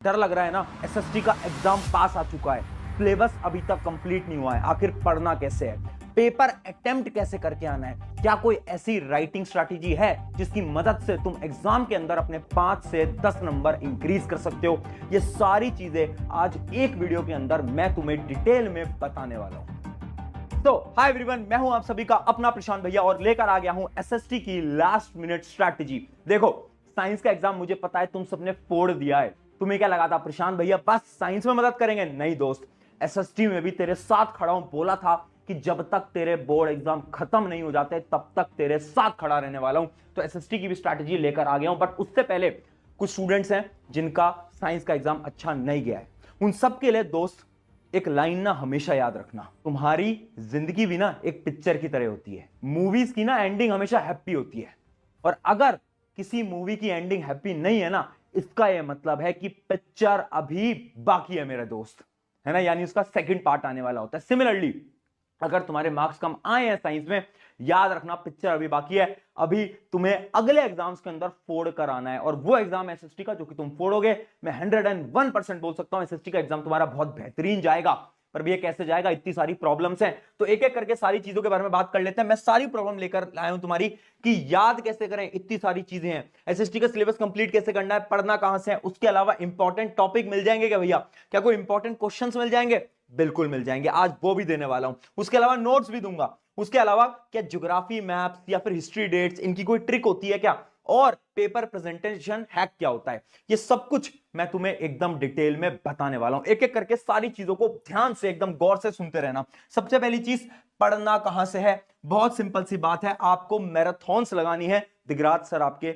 डर लग रहा है ना, एसएसटी का एग्जाम पास आ चुका है, सिलेबस अभी तक कंप्लीट नहीं हुआ है, आखिर पढ़ना कैसे है, पेपर अटेम्प्ट कैसे करके आना है, क्या कोई ऐसी राइटिंग स्ट्रैटेजी है जिसकी मदद से तुम एग्जाम के अंदर अपने 5 से 10 नंबर इंक्रीज कर सकते हो। ये सारी चीजें आज एक वीडियो के अंदर मैं तुम्हें डिटेल में बताने वाला हूं। तो हाय एवरीवन, मैं हूं आप सभी का अपना प्रशांत भैया और लेकर आ गया हूं एसएसटी की लास्ट मिनट स्ट्रैटेजी। देखो, साइंस का एग्जाम मुझे पता है तुम सबने फोड़ दिया है। तुम्हें क्या लगा था प्रशांत भैया बस साइंस में मदद करेंगे? नहीं दोस्त, एसएसटी में भी तेरे साथ खड़ा हूं। बोला था कि जब तक तेरे बोर्ड एग्जाम खत्म नहीं हो जाते तब तक तेरे साथ खड़ा रहने वाला हूं। तो एसएसटी की भी स्ट्रैटेजी लेकर आ गया हूं। बट उससे पहले कुछ स्टूडेंट्स हैं जिनका साइंस का एग्जाम अच्छा नहीं गया है, उन सबके लिए दोस्त एक लाइन ना हमेशा याद रखना, तुम्हारी जिंदगी भी ना एक पिक्चर की तरह होती है। मूवीज की ना एंडिंग हमेशा हैप्पी होती है, और अगर किसी मूवी की एंडिंग हैप्पी नहीं है ना, इसका यह मतलब है कि पिक्चर अभी बाकी है मेरे दोस्त, है ना, यानी उसका सेकंड पार्ट आने वाला होता है। सिमिलरली अगर तुम्हारे मार्क्स कम आए हैं साइंस में, याद रखना पिक्चर अभी बाकी है। अभी तुम्हें अगले एग्जाम्स के अंदर फोड़ कर आना है, और वो एग्जाम एसएसटी का जो कि तुम फोड़ोगे। मैं 101% बोल सकता हूं एसएसटी का एग्जाम तुम्हारा बहुत बेहतरीन जाएगा। पर भैया कैसे जाएगा, इतनी सारी प्रॉब्लम्स हैं, तो एक एक करके सारी चीजों के बारे में बात कर लेते हैं। मैं सारी प्रॉब्लम लेकर आया हूं तुम्हारी कि याद कैसे करें, इतनी सारी चीजें हैं। एसएसटी का सिलेबस कंप्लीट कैसे करना है, पढ़ना कहां से है, उसके अलावा इंपॉर्टेंट टॉपिक मिल जाएंगे क्या भैया, क्या कोई इंपॉर्टेंट क्वेश्चंस मिल जाएंगे? बिल्कुल मिल जाएंगे, आज वो भी देने वाला हूं। उसके अलावा नोट्स भी दूंगा। उसके अलावा क्या ज्योग्राफी, मैप्स या फिर हिस्ट्री डेट्स, इनकी कोई ट्रिक होती है क्या, और पेपर प्रेजेंटेशन हैक क्या होता है, ये सब कुछ मैं तुम्हें एकदम डिटेल में बताने वाला हूं। एक एक करके सारी चीजों को ध्यान से एकदम गौर से सुनते रहना। सबसे पहली चीज, पढ़ना कहां से है। बहुत सिंपल सी बात है, आपको मैराथन्स लगानी है। दिगराज सर आपके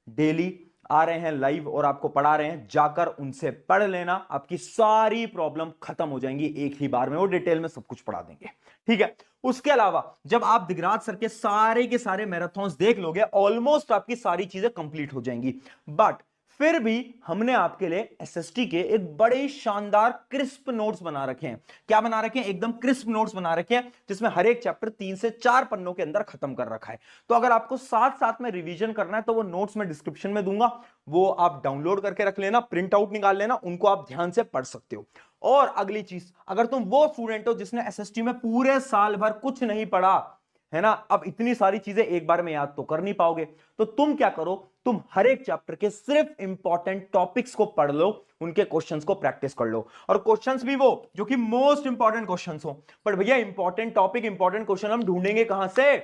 डेली आ रहे हैं लाइव और आपको पढ़ा रहे हैं, जाकर उनसे पढ़ लेना, आपकी सारी प्रॉब्लम खत्म हो जाएंगी एक ही बार में, वो डिटेल में सब कुछ पढ़ा देंगे, ठीक है। उसके अलावा जब आप दिगराज सर के सारे मैराथन्स देख लोगे, ऑलमोस्ट आपकी सारी चीजें कंप्लीट हो जाएंगी। बट फिर भी हमने आपके लिए एसएसटी के एक बड़े शानदार क्रिस्प नोट्स बना रखे हैं। क्या बना रखे हैं? एकदम क्रिस्प नोट्स बना रखे हैं, जिसमें हर एक चैप्टर 3 से 4 पन्नों के अंदर खत्म कर रखा है। तो अगर आपको साथ साथ में रिवीजन करना है तो वो नोट्स में डिस्क्रिप्शन में दूंगा, वो आप डाउनलोड करके रख लेना, प्रिंट आउट निकाल लेना, उनको आप ध्यान से पढ़ सकते हो। और अगली चीज, अगर तुम वो स्टूडेंट हो जिसने एसएसटी में पूरे साल भर कुछ नहीं पढ़ा है ना, अब इतनी सारी चीजें एक बार में याद तो कर नहीं पाओगे, तो तुम क्या करो, तुम हर एक चैप्टर के सिर्फ इंपॉर्टेंट टॉपिक्स को पढ़ लो, उनके क्वेश्चंस को प्रैक्टिस कर लो, और क्वेश्चंस भी वो जो कि मोस्ट इंपॉर्टेंट क्वेश्चंस हो। पर भैया इंपॉर्टेंट टॉपिक, इंपॉर्टेंट क्वेश्चन हम ढूंढेंगे कहां से?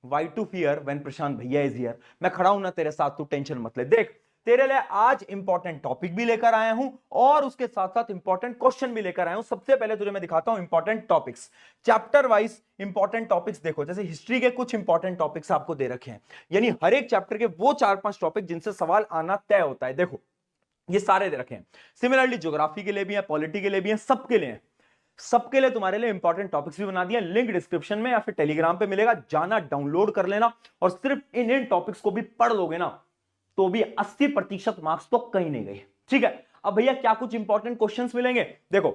वाई टू फियर व्हेन प्रशांत भैया इज हियर। मैं खड़ा हूं ना तेरे साथ, तू टेंशन मत ले। देख, तेरे लिए आज इंपॉर्टेंट टॉपिक भी लेकर आया हूं और उसके साथ साथ इंपॉर्टेंट क्वेश्चन भी लेकर आया हूं। सबसे पहले तुझे मैं दिखाता हूं important topics, chapter wise important topics. देखो, जैसे हिस्ट्री के कुछ इंपॉर्टेंट टॉपिक्स आपको दे रखे हैं, यानी हर एक चैप्टर के वो 4-5 टॉपिक जिनसे सवाल आना तय होता है। देखो, ये सारे दे रखे हैं। सिमिलरली ज्योग्राफी के लिए भी है, पॉलिटी के लिए भी है, सबके लिए है। सबके लिए तुम्हारे लिए इंपॉर्टेंट टॉपिक्स भी बना दिया, लिंक डिस्क्रिप्शन में या फिर टेलीग्राम पे मिलेगा, जाना डाउनलोड कर लेना, और सिर्फ इन टॉपिक्स को भी पढ़ लोगे ना, तो भी 80% मार्क्स तो कहीं नहीं गए, ठीक है। अब भैया क्या कुछ इंपॉर्टेंट क्वेश्चंस मिलेंगे? देखो,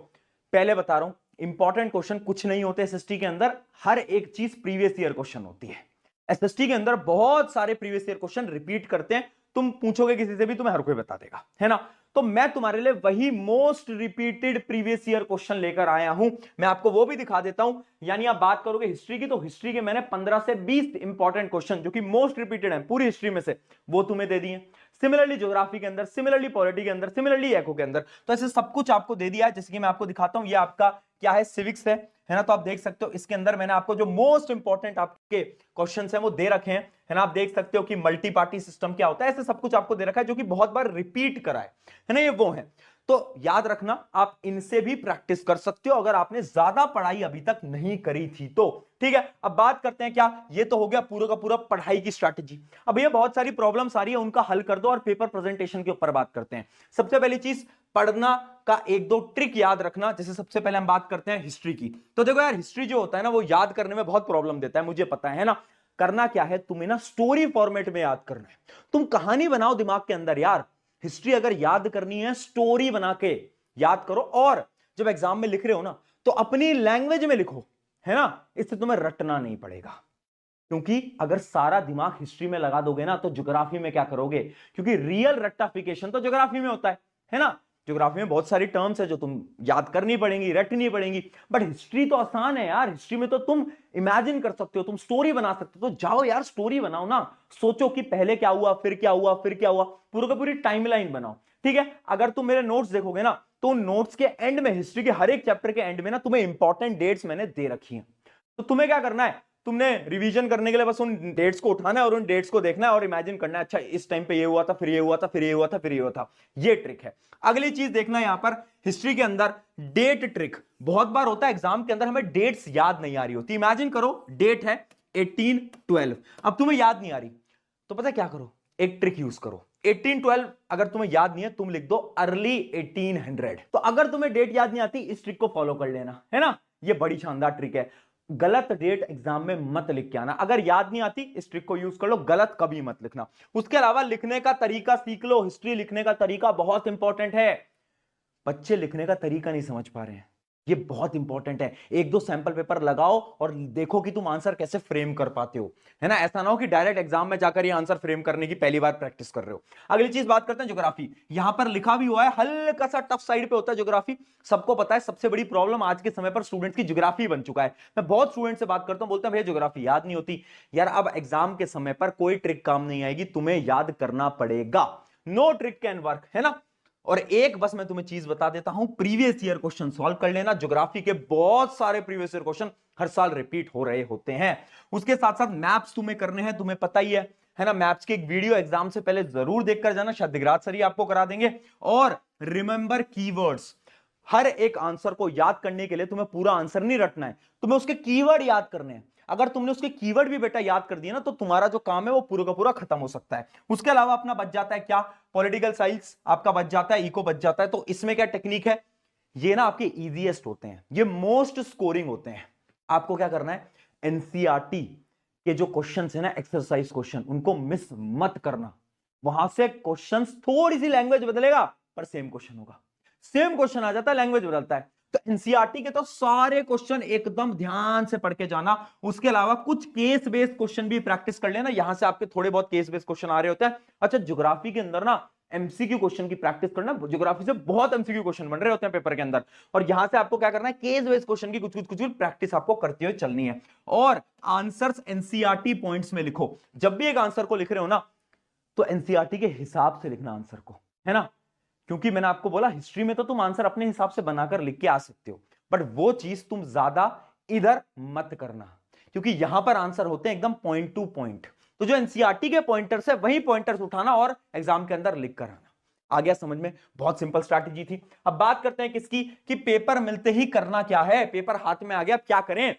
पहले बता रहा हूं, इंपॉर्टेंट क्वेश्चन कुछ नहीं होते एसएसटी के अंदर, हर एक चीज प्रीवियस ईयर क्वेश्चन होती है। एसएसटी के अंदर बहुत सारे प्रीवियस ईयर क्वेश्चन रिपीट करते हैं, तुम पूछोगे किसी से भी तुम्हें हर कोई बता देगा, है ना। तो मैं तुम्हारे लिए वही most repeated previous year question लेकर आया हूं। मैं आपको वो भी दिखा देता हूं, यानी आप बात करोगे हिस्ट्री की, तो हिस्ट्री के मैंने 15 से 20 इंपॉर्टेंट क्वेश्चन जो कि मोस्ट रिपीटेड हैं पूरी हिस्ट्री में से, वो तुम्हें दे दिए। सिमिलरली ज्योग्राफी के अंदर, सिमिलरली पॉलिटी के अंदर, सिमिलरली एको के अंदर, तो ऐसे सब कुछ आपको दे दिया है। जैसे कि मैं आपको दिखाता हूं, ये आपका क्या है, सिविक्स है ना। तो आप देख सकते हो इसके अंदर मैंने आपको जो मोस्ट इंपॉर्टेंट आपके क्वेश्चंस हैं वो दे रखे हैं, है ना। आप देख सकते हो कि मल्टी पार्टी सिस्टम क्या होता है, ऐसे सब कुछ आपको दे रखा है जो कि बहुत बार रिपीट करा है ना, ये वो है। तो याद रखना, आप इनसे भी प्रैक्टिस कर सकते हो अगर आपने ज्यादा पढ़ाई अभी तक नहीं करी थी तो, ठीक है। अब बात करते हैं, क्या ये तो हो गया पूरा का पूरा पढ़ाई की स्ट्रैटेजी। अब ये बहुत सारी प्रॉब्लम्स आ रही है, उनका हल कर दो, और पेपर प्रेजेंटेशन के ऊपर बात करते हैं। सबसे पहली चीज, पढ़ना का एक दो ट्रिक याद रखना। जैसे सबसे पहले हम बात करते हैं हिस्ट्री की, तो देखो यार, हिस्ट्री जो होता है ना, वो याद करने में बहुत प्रॉब्लम देता है, मुझे पता है ना। करना क्या है, तुम्हें ना स्टोरी फॉर्मेट में याद करना है। तुम कहानी बनाओ दिमाग के अंदर यार। हिस्ट्री अगर याद करनी है, स्टोरी बना के याद करो, और जब एग्जाम में लिख रहे हो ना, तो अपनी लैंग्वेज में लिखो, है ना। इससे तुम्हें रटना नहीं पड़ेगा, क्योंकि अगर सारा दिमाग हिस्ट्री में लगा दोगे ना, तो ज्योग्राफी में क्या करोगे, क्योंकि रियल रट्टाफिकेशन तो ज्योग्राफी में होता है ना। ज्योग्राफी में बहुत सारी टर्म्स है जो तुम याद करनी पड़ेंगी, रटनी पड़ेंगी, बट हिस्ट्री तो आसान है यार। हिस्ट्री में तो तुम इमेजिन कर सकते हो, तुम स्टोरी बना सकते हो। तो जाओ यार स्टोरी बनाओ ना, सोचो कि पहले क्या हुआ, फिर क्या हुआ, फिर क्या हुआ, पूरा का पूरी टाइमलाइन बनाओ। ठीक है, अगर तुम मेरे नोट्स देखोगे ना, तो नोट्स के एंड में, हिस्ट्री के हर एक चैप्टर के एंड में ना, तुम्हें इंपॉर्टेंट डेट्स मैंने दे रखी हैं। तो तुम्हें क्या करना है, तुमने रिवीजन करने के लिए बस उन डेट्स को उठाना है और उन डेट्स को देखना है और इमेजिन करना है, अच्छा इस टाइम पे ये हुआ था, फिर ये हुआ था, फिर ये हुआ था, फिर ये हुआ था। ये ट्रिक है। अगली चीज देखना यहां पर हिस्ट्री के अंदर डेट ट्रिक। बहुत बार होता है एग्जाम के अंदर हमें डेट्स याद नहीं आ रही होती। इमेजिन करो डेट है 1812, अब तुम्हें याद नहीं आ रही, तो पता क्या करो, एक ट्रिक यूज करो। 1812 अगर तुम्हें याद नहीं है, तुम लिख दो अर्ली 1800। तो अगर तुम्हें डेट याद नहीं आती, इस ट्रिक को फॉलो कर लेना, है ना। ये बड़ी शानदार ट्रिक है। गलत डेट एग्जाम में मत लिख के आना। अगर याद नहीं आती, इस ट्रिक को यूज कर लो, गलत कभी मत लिखना। उसके अलावा लिखने का तरीका सीख लो। हिस्ट्री लिखने का तरीका बहुत इंपॉर्टेंट है। बच्चे लिखने का तरीका नहीं समझ पा रहे हैं, ये बहुत इंपॉर्टेंट है। एक दो सैंपल पेपर लगाओ और देखो कि तुम आंसर कैसे फ्रेम कर पाते हो, है ना। ऐसा ना हो कि डायरेक्ट एग्जाम में जाकर ये आंसर फ्रेम करने की पहली बार प्रैक्टिस कर रहे हो। अगली चीज बात करते हैं ज्योग्राफी। यहां पर लिखा भी हुआ है, हल्का सा टफ साइड पे होता है ज्योग्राफी। सबको पता है सबसे बड़ी प्रॉब्लम आज के समय पर स्टूडेंट्स की ज्योग्राफी बन चुका है। मैं बहुत स्टूडेंट से बात करता हूं, बोलते हैं भैया ज्योग्राफी याद नहीं होती। यार अब एग्जाम के समय पर कोई ट्रिक काम नहीं आएगी, तुम्हें याद करना पड़ेगा। नो ट्रिक कैन वर्क, है ना। और एक बस मैं तुम्हें चीज बता देता हूं, प्रीवियस ईयर क्वेश्चन सॉल्व कर लेना। ज्योग्राफी के बहुत सारे प्रीवियस ईयर क्वेश्चन हर साल रिपीट हो रहे होते हैं। उसके साथ साथ मैप्स तुम्हें करने हैं, तुम्हें पता ही है ना। मैप्स की एक वीडियो एग्जाम से पहले जरूर देखकर जाना, शायद दिगराज सर ही आपको करा देंगे। और रिमेंबर कीवर्ड्स, हर एक आंसर को याद करने के लिए तुम्हें पूरा आंसर नहीं रटना है, तुम्हें उसके कीवर्ड याद करने हैं। अगर तुमने उसके कीवर्ड भी बेटा याद कर दिए ना, तो तुम्हारा जो काम है वो पूरा का पूरा खत्म हो सकता है। उसके अलावा अपना बच जाता है क्या, पॉलिटिकल साइंस आपका बच जाता है, इको बच जाता है। तो इसमें क्या टेक्निक है, ये ना आपके इजीएस्ट होते हैं, ये मोस्ट स्कोरिंग होते हैं। आपको क्या करना है, एनसीईआरटी के जो क्वेश्चंस है ना, एक्सरसाइज क्वेश्चन, उनको मिस मत करना। वहां से क्वेश्चंस थोड़ी सी लैंग्वेज बदलेगा पर सेम क्वेश्चन होगा। सेम क्वेश्चन आ जाता है, लैंग्वेज बदलता है। तो एनसीईआरटी के तो सारे क्वेश्चन एकदम ध्यान से पढ़ के जाना। उसके अलावा कुछ केस बेस्ड क्वेश्चन भी प्रैक्टिस कर लेना, यहां से आपके थोड़े बहुत केस बेस्ड क्वेश्चन आ रहे होते हैं। अच्छा, ज्योग्राफी के अंदर ना एमसीक्यू क्वेश्चन की प्रैक्टिस करना। ज्योग्राफी से बहुत एमसीक्यू क्वेश्चन बन रहे होते हैं पेपर के अंदर, और यहां से आपको क्या करना है, केस बेस्ड क्वेश्चन की कुछ प्रैक्टिस आपको करते हुए चलनी है। और आंसर्स एनसीईआरटी पॉइंट्स में लिखो। जब भी एक आंसर को लिख रहे हो ना, तो एनसीईआरटी के हिसाब से लिखना आंसर को, है ना। क्योंकि मैंने आपको बोला हिस्ट्री में तो तुम आंसर अपने हिसाब से बनाकर लिख के आ सकते हो, बट वो चीज तुम ज्यादा इधर मत करना, क्योंकि यहां पर आंसर होते हैं एकदम पॉइंट टू पॉइंट। तो जो एनसीईआरटी के पॉइंटर्स है, वही पॉइंटर्स उठाना और एग्जाम के अंदर लिख कर आना। आ गया समझ में, बहुत सिंपल स्ट्रैटेजी थी। अब बात करते हैं किसकी, कि पेपर मिलते ही करना क्या है। पेपर हाथ में आ गया, अब क्या करें।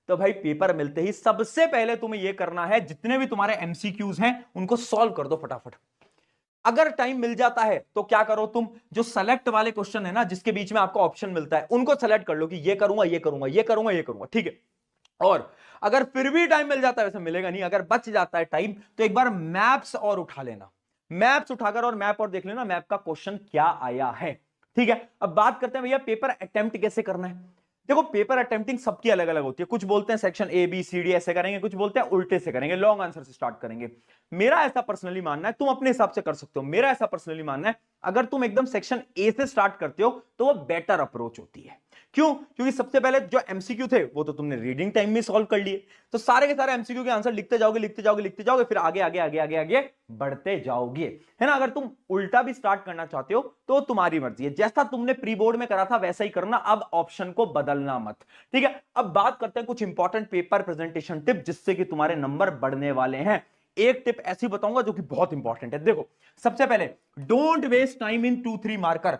तो भाई पेपर मिलते ही सबसे पहले तुम्हें यह करना है, जितने भी तुम्हारे एमसीक्यूज हैं उनको सॉल्व कर दो फटाफट। अगर टाइम मिल जाता है तो क्या करो, तुम जो सेलेक्ट वाले क्वेश्चन है ना, जिसके बीच में आपको ऑप्शन मिलता है, उनको सेलेक्ट कर लो कि ये करूंगा, ये करूंगा, ये करूंगा, ये करूंगा, ठीक है। और अगर फिर भी टाइम मिल जाता है, वैसे मिलेगा नहीं, अगर बच जाता है टाइम, तो एक बार मैप्स और उठा लेना। मैप्स उठाकर और मैप और देख लेना मैप का क्वेश्चन क्या आया है, ठीक है। अब बात करते हैं भैया पेपर अटेम्प्ट कैसे करना है। देखो पेपर अटेम्प्टिंग सबकी अलग अलग होती है। कुछ बोलते हैं section A B C D ऐसे करेंगे, कुछ बोलते हैं उल्टे से करेंगे, लॉन्ग आंसर से स्टार्ट करेंगे। मेरा ऐसा पर्सनली मानना है, तुम अपने हिसाब से कर सकते हो, मेरा ऐसा पर्सनली मानना है, अगर तुम एकदम सेक्शन ए से स्टार्ट करते हो तो वो बेटर अप्रोच होती है। क्यों, क्योंकि सबसे पहले जो एमसीक्यू थे वो तो तुमने रीडिंग टाइम में सॉल्व कर लिए, तो सारे के सारे एमसीक्यू के आंसर लिखते जाओगे, लिखते जाओगे, लिखते जाओगे, फिर आगे आगे आगे आगे आगे बढ़ते जाओगे, है ना। अगर तुम उल्टा भी स्टार्ट करना चाहते हो तो तुम्हारी मर्जी है, जैसा तुमने प्री बोर्ड में करा था वैसा ही करना, अब ऑप्शन को बदलना मत, ठीक है। अब बात करते हैं कुछ इंपॉर्टेंट पेपर प्रेजेंटेशन टिप, जिससे कि तुम्हारे नंबर बढ़ने वाले हैं। एक टिप ऐसी बताऊंगा जो कि बहुत इंपॉर्टेंट है। देखो सबसे पहले, don't waste time in 2-3 marker.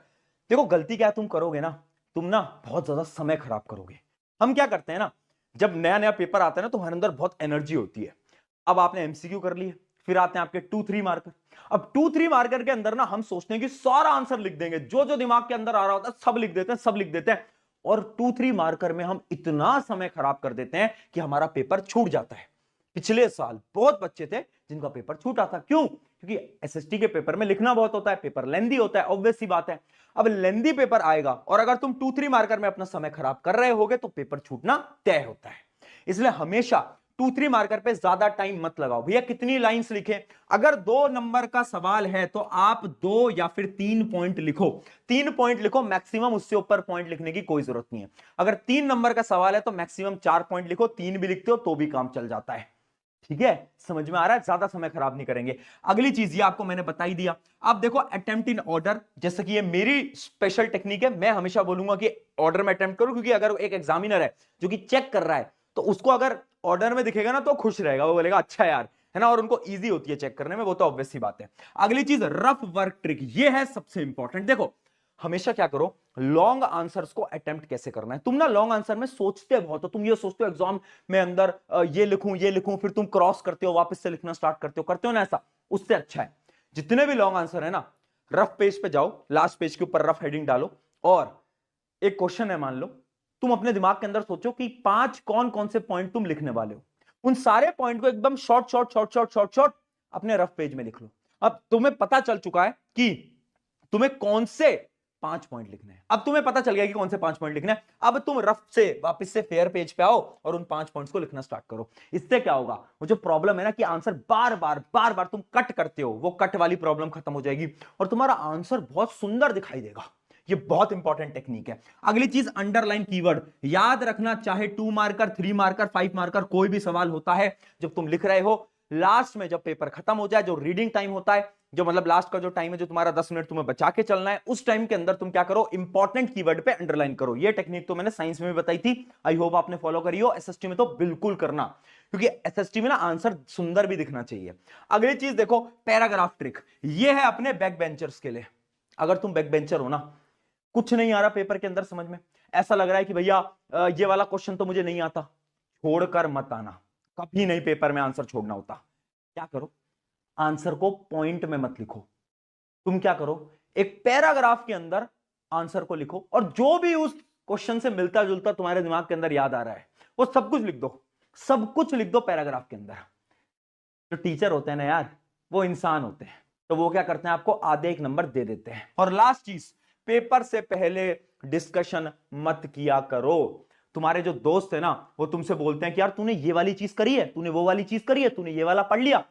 देखो गलती क्या तुम करोगे ना, तुम ना बहुत ज्यादा समय खराब करोगे। हम क्या करते हैं ना, जब नया नया पेपर आता है ना, तो हमारे अंदर बहुत एनर्जी होती है। अब आपने एमसीक्यू कर लिए, फिर आते हैं आपके 2-3 मार्कर। अब 2-3 मार्कर के अंदर ना हम सोचते हैं कि सारा आंसर लिख देंगे, जो जो दिमाग के अंदर आ रहा होता है सब लिख देते हैं, सब लिख देते हैं। और 2-3 मार्कर में हम इतना समय खराब कर देते हैं कि हमारा पेपर छूट जाता है। पिछले साल बहुत बच्चे थे जिनका पेपर छूटा था। क्यों, क्योंकि एसएसटी के पेपर में लिखना बहुत होता है, पेपर लेंदी होता है, ऑब्वियस सी बात है। अब लेंदी पेपर आएगा और अगर तुम 2-3 मार्कर में अपना समय खराब कर रहे होगे तो पेपर छूटना तय होता है। इसलिए हमेशा 2-3 मार्कर पे ज्यादा टाइम मत लगाओ। भैया कितनी लाइंस लिखे? अगर 2 नंबर का सवाल है तो आप 2 या फिर 3 पॉइंट लिखो। 3 पॉइंट लिखो मैक्सिमम, उससे ऊपर पॉइंट लिखने की कोई जरूरत नहीं है। अगर 3 नंबर का सवाल है तो मैक्सिमम 4 पॉइंट लिखो, 3 भी लिखते हो तो भी काम चल जाता है। ठीक है, समझ में आ रहा है? ज्यादा समय खराब नहीं करेंगे। अगली चीज ये आपको मैंने बता ही दिया। अब देखो अटेम्प्ट इन ऑर्डर, जैसे कि ये मेरी स्पेशल टेक्निक है, मैं हमेशा बोलूंगा कि ऑर्डर में अटेम्प्ट करो, क्योंकि अगर एक एग्जामिनर है जो कि चेक कर रहा है तो उसको अगर ऑर्डर में दिखेगा ना तो खुश रहेगा, वो बोलेगा अच्छा यार, है ना, और उनको इजी होती है चेक करने में, वो तो ऑब्वियस सी बात है। अगली चीज रफ वर्क ट्रिक, ये है सबसे इंपॉर्टेंट। देखो हमेशा क्या करो, लॉन्ग आंसर्स को अटेम्प्ट कैसे करना है। तुम ना लॉन्ग आंसर में सोचते बहुत हो, तुम ये सोचते हो एग्जाम में अंदर ये लिखूं, फिर तुम क्रॉस करते हो, वापस से लिखना स्टार्ट करते हो ना, ऐसा उससे अच्छा है जितने भी लॉन्ग आंसर है ना, रफ पेज पे जाओ, लास्ट पेज के ऊपर रफ हेडिंग डालो, और एक क्वेश्चन है मान लो, तुम अपने दिमाग के अंदर सोचो कि 5 कौन कौन से पॉइंट तुम लिखने वाले हो, उन सारे पॉइंट को एकदम शॉर्ट अपने रफ पेज में लिख लो। अब तुम्हें पता चल चुका है कि तुम्हें कौन से 5 पॉइंट लिखने हैं। अब तुम्हें पता चल गया कि कौन से 5 पॉइंट लिखने हैं। अब तुम रफ से वापस से फेयर पेज पे आओ और उन 5 पॉइंट्स को लिखना स्टार्ट करो। इससे क्या होगा, वो जो प्रॉब्लम है ना कि आंसर बार बार तुम कट करते हो, वो कट वाली प्रॉब्लम खत्म हो जाएगी और तुम्हारा आंसर बहुत सुंदर दिखाई देगा। ये बहुत इंपॉर्टेंट टेक्निक है। अगली चीज अंडरलाइन कीवर्ड, याद रखना, चाहे 2 मार्कर, 3 मार्कर, 5 मार्कर कोई भी सवाल होता है, जब तुम लिख रहे हो लास्ट में, जब पेपर खत्म हो जाए, जो रीडिंग टाइम होता है, जो मतलब लास्ट का जो टाइम है, जो तुम्हारा 10 मिनट तुम्हें बचा के चलना है, उस टाइम के अंदर तुम क्या करो, इंपॉर्टेंट कीवर्ड पे अंडरलाइन करो। ये टेक्निक तो मैंने साइंस में भी बताई थी, आई होप आपने फॉलो करी हो। एसएसटी में तो बिल्कुल करना, क्योंकि एसएसटी में ना आंसर सुंदर भी दिखना चाहिए। अगली चीज देखो, पैराग्राफ ट्रिक, ये है अपने बैक बेंचर्स के लिए। अगर तुम बैक बेंचर हो ना, कुछ नहीं आ रहा पेपर के अंदर समझ में, ऐसा लग रहा है कि भैया ये वाला क्वेश्चन तो मुझे नहीं आता, छोड़कर मत आना, कभी नहीं पेपर में आंसर छोड़ना होता। क्या करो, आंसर को पॉइंट में मत लिखो, तुम क्या करो, एक पैराग्राफ के अंदर आंसर को लिखो, और जो भी उस क्वेश्चन से मिलता जुलता तुम्हारे दिमाग के अंदर याद आ रहा है वो सब कुछ लिख दो, सब कुछ लिख दो पैराग्राफ के अंदर। जो टीचर होते हैं ना यार, वो इंसान होते हैं, तो वो क्या करते हैं, आपको आधे 1 नंबर दे देते हैं। और लास्ट चीज, पेपर से पहले डिस्कशन मत किया करो। तुम्हारे जो दोस्त है ना, वो तुमसे बोलते हैं कि यार तूने ये वाली चीज करी है, तूने वो वाली चीज करी है, तूने ये वाला पढ़ लिया,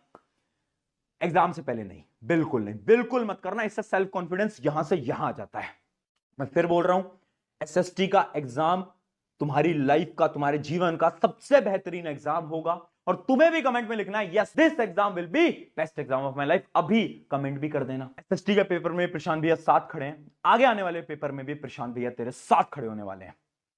एग्जाम से पहले नहीं, बिल्कुल नहीं, बिल्कुल मत करना। इससे सेल्फ कॉन्फिडेंस यहां से यहां आ जाता है। मैं फिर बोल रहा हूं, एसएसटी का एग्जाम तुम्हारी लाइफ का, तुम्हारे जीवन का सबसे बेहतरीन एग्जाम होगा, और तुम्हें भी कमेंट में लिखना है yes this exam will be best exam of my life. अभी कमेंट भी कर देना। एसएसटी के पेपर में प्रशांत भैया साथ खड़े हैं, आगे आने वाले पेपर में भी प्रशांत भैया तेरे साथ खड़े होने वाले हैं।